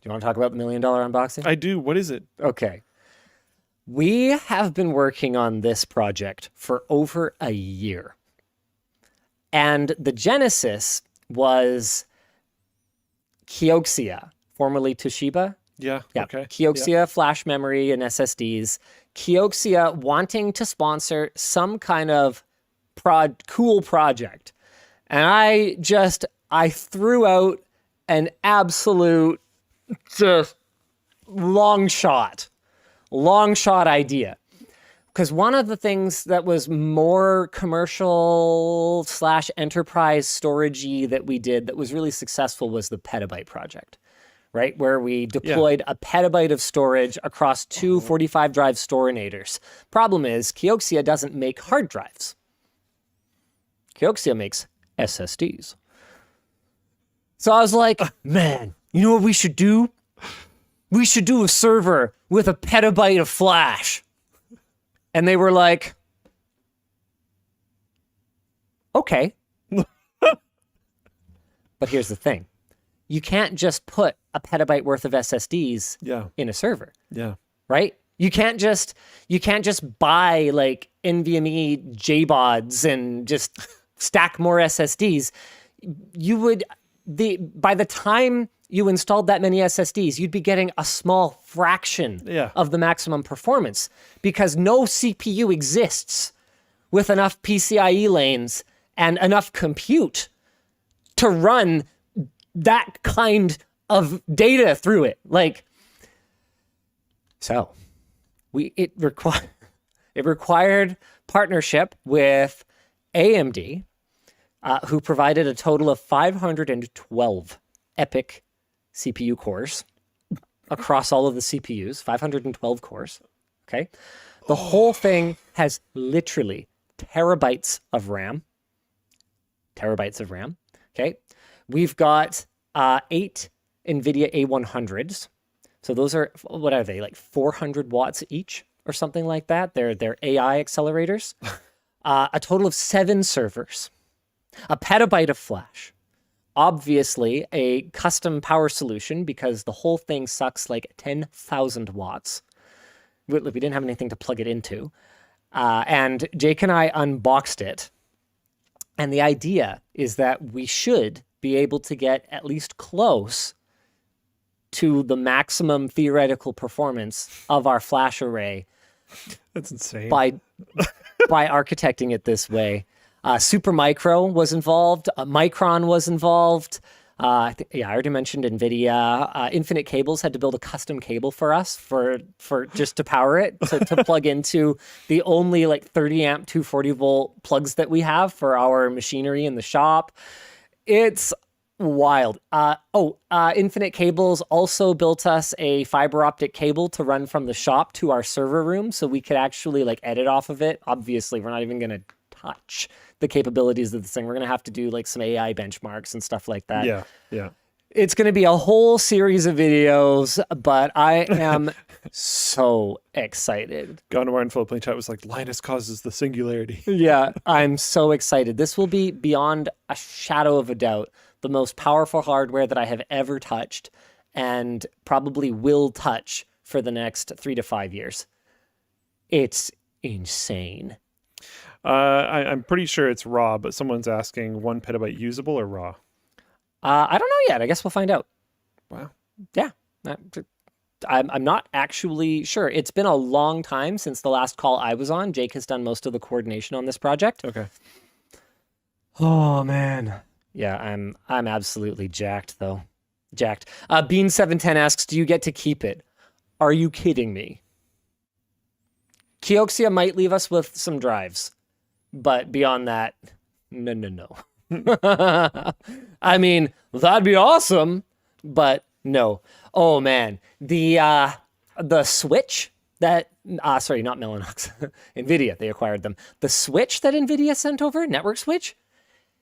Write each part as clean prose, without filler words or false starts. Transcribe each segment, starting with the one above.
you want to talk about the $1 million unboxing? I do. What is it? Okay. We have been working on this project for over a year. And the genesis was Kioxia, formerly Toshiba. Yeah. Okay. Kioxia flash memory and SSDs. Kioxia wanting to sponsor some kind of cool project. And I threw out an absolute just long shot idea. Because one of the things that was more commercial / enterprise storage-y that we did that was really successful was the petabyte project, right? Where we deployed a petabyte of storage across two 45 drive storinators. Problem is, Kioxia doesn't make hard drives. Kioxia makes SSDs. So I was like, man, you know what we should do? We should do a server with a petabyte of flash. And they were like, okay. But here's the thing. You can't just put a petabyte worth of SSDs in a server. Yeah. Right? You can't just buy like NVMe JBODs and just stack more SSDs. By the time you installed that many SSDs, you'd be getting a small fraction of the maximum performance because no CPU exists with enough PCIe lanes and enough compute to run that kind of data through it. It required partnership with AMD, who provided a total of 512 EPYC CPU cores across all of the CPUs, 512 cores, okay? The whole thing has literally terabytes of RAM, okay? We've got 8 NVIDIA A100s. So those are, what are they, like 400 watts each or something like that? They're AI accelerators. A total of 7 servers, a petabyte of flash, obviously a custom power solution because the whole thing sucks like 10,000 watts. We didn't have anything to plug it into. And Jake and I unboxed it. And the idea is that we should be able to get at least close to the maximum theoretical performance of our flash array. That's insane. By architecting it this way. Supermicro was involved. Micron was involved. I already mentioned NVIDIA. Infinite Cables had to build a custom cable for us for just to power it, to plug into the only like 30 amp 240 volt plugs that we have for our machinery in the shop. It's wild. Infinite Cables also built us a fiber optic cable to run from the shop to our server room so we could actually like edit off of it. Obviously, we're not even going to touch the capabilities of this thing. We're going to have to do like some AI benchmarks and stuff like that. Yeah. It's going to be a whole series of videos, but I am so excited. Gondomar in Philippine chat was like, Linus causes the singularity. Yeah, I'm so excited. This will be beyond a shadow of a doubt the most powerful hardware that I have ever touched and probably will touch for the next 3 to 5 years. It's insane. I'm pretty sure it's raw, but someone's asking 1 petabyte usable or raw? I don't know yet. I guess we'll find out. Wow. Yeah. I'm not actually sure. It's been a long time since the last call I was on. Jake has done most of the coordination on this project. Okay. Oh, man. Yeah, I'm absolutely jacked, though. Jacked. Bean710 asks, do you get to keep it? Are you kidding me? Kioxia might leave us with some drives. But beyond that, no. I mean, that'd be awesome, but no. Oh man, the switch that sorry, not Mellanox, NVIDIA, they acquired them. The switch that NVIDIA sent over, network switch,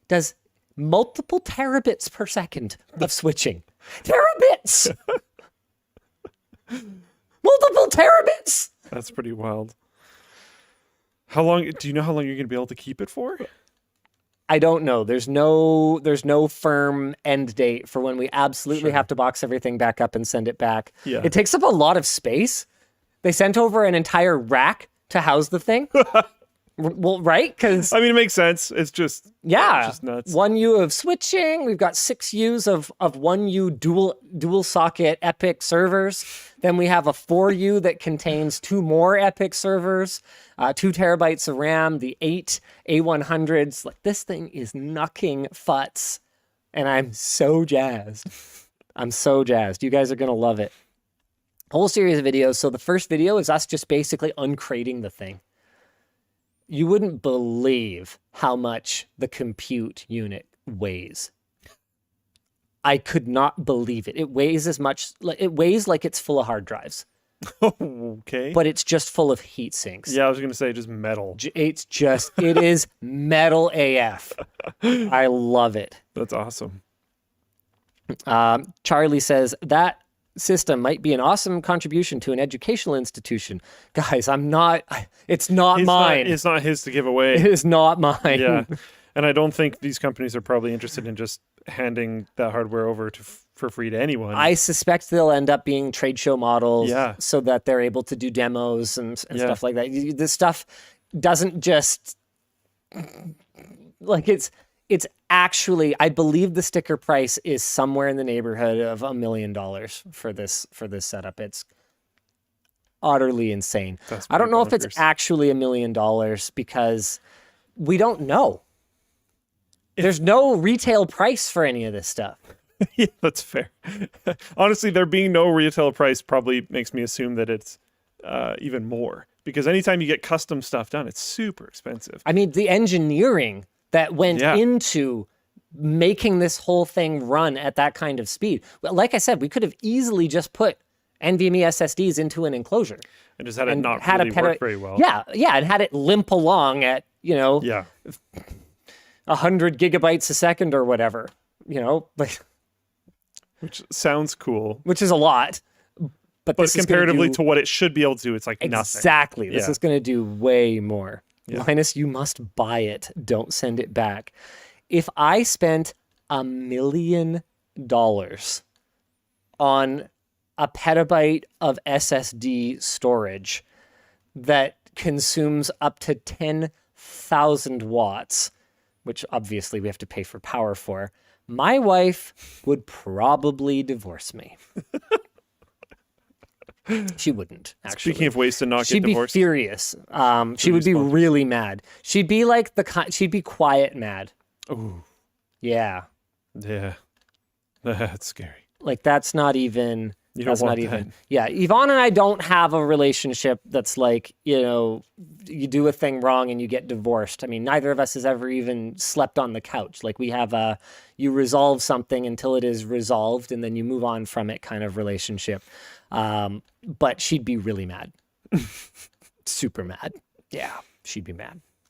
does multiple terabits per second of switching. Terabits! Multiple terabits! That's pretty wild. Do you know how long you're going to be able to keep it for? I don't know. There's no firm end date for when we absolutely have to box everything back up and send it back. Yeah. It takes up a lot of space. They sent over an entire rack to house the thing. Well, right? Because I mean, it makes sense. It's just nuts. 1U of switching. We've got 6Us of 1U dual socket Epic servers. Then we have a 4U that contains 2 more Epic servers, 2 terabytes of RAM, the 8 A100s. Like, this thing is knucking futz, and I'm so jazzed. I'm so jazzed. You guys are gonna love it. Whole series of videos. So the first video is us just basically uncrating the thing. You wouldn't believe how much the compute unit weighs. I could not believe it. It weighs as much, it weighs like it's full of hard drives. Okay. But it's just full of heat sinks. Yeah, I was going to say just metal. It is metal AF. I love it. That's awesome. Charlie says, that system might be an awesome contribution to an educational institution. Guys, it's not mine. It's not his to give away. It is not mine. Yeah. And I don't think these companies are probably interested in just handing that hardware over for free to anyone. I suspect they'll end up being trade show models so that they're able to do demos and stuff like that. This stuff doesn't just like it's actually, I believe the sticker price is somewhere in the neighborhood of $1 million for this setup. It's utterly insane. I don't know if it's actually $1 million because we don't know. There's no retail price for any of this stuff. Yeah, that's fair. Honestly, there being no retail price probably makes me assume that it's even more, because anytime you get custom stuff done, it's super expensive. I mean, the engineering that went into making this whole thing run at that kind of speed. Well, like I said, we could have easily just put NVMe SSDs into an enclosure. And just had it not really work very well. Yeah, and had it limp along at, 100 gigabytes a second or whatever, like, which sounds cool. Which is a lot. But comparatively to what it should be able to do, it's like nothing. Exactly. This is going to do way more. Yeah. Linus, you must buy it. Don't send it back. If I spent $1 million on a petabyte of SSD storage that consumes up to 10,000 watts, which obviously we have to pay for power for, my wife would probably divorce me. She wouldn't, actually. Speaking of ways to not get divorced. She'd be furious. She would be really mad. She'd be like she'd be quiet mad. Oh. Yeah. Yeah. That's scary. Like, that's not even... That's not even. Yeah, Yvonne and I don't have a relationship that's like, you do a thing wrong and you get divorced. I mean, neither of us has ever even slept on the couch. Like, we have you resolve something until it is resolved and then you move on from it kind of relationship. But she'd be really mad. Super mad. Yeah, she'd be mad.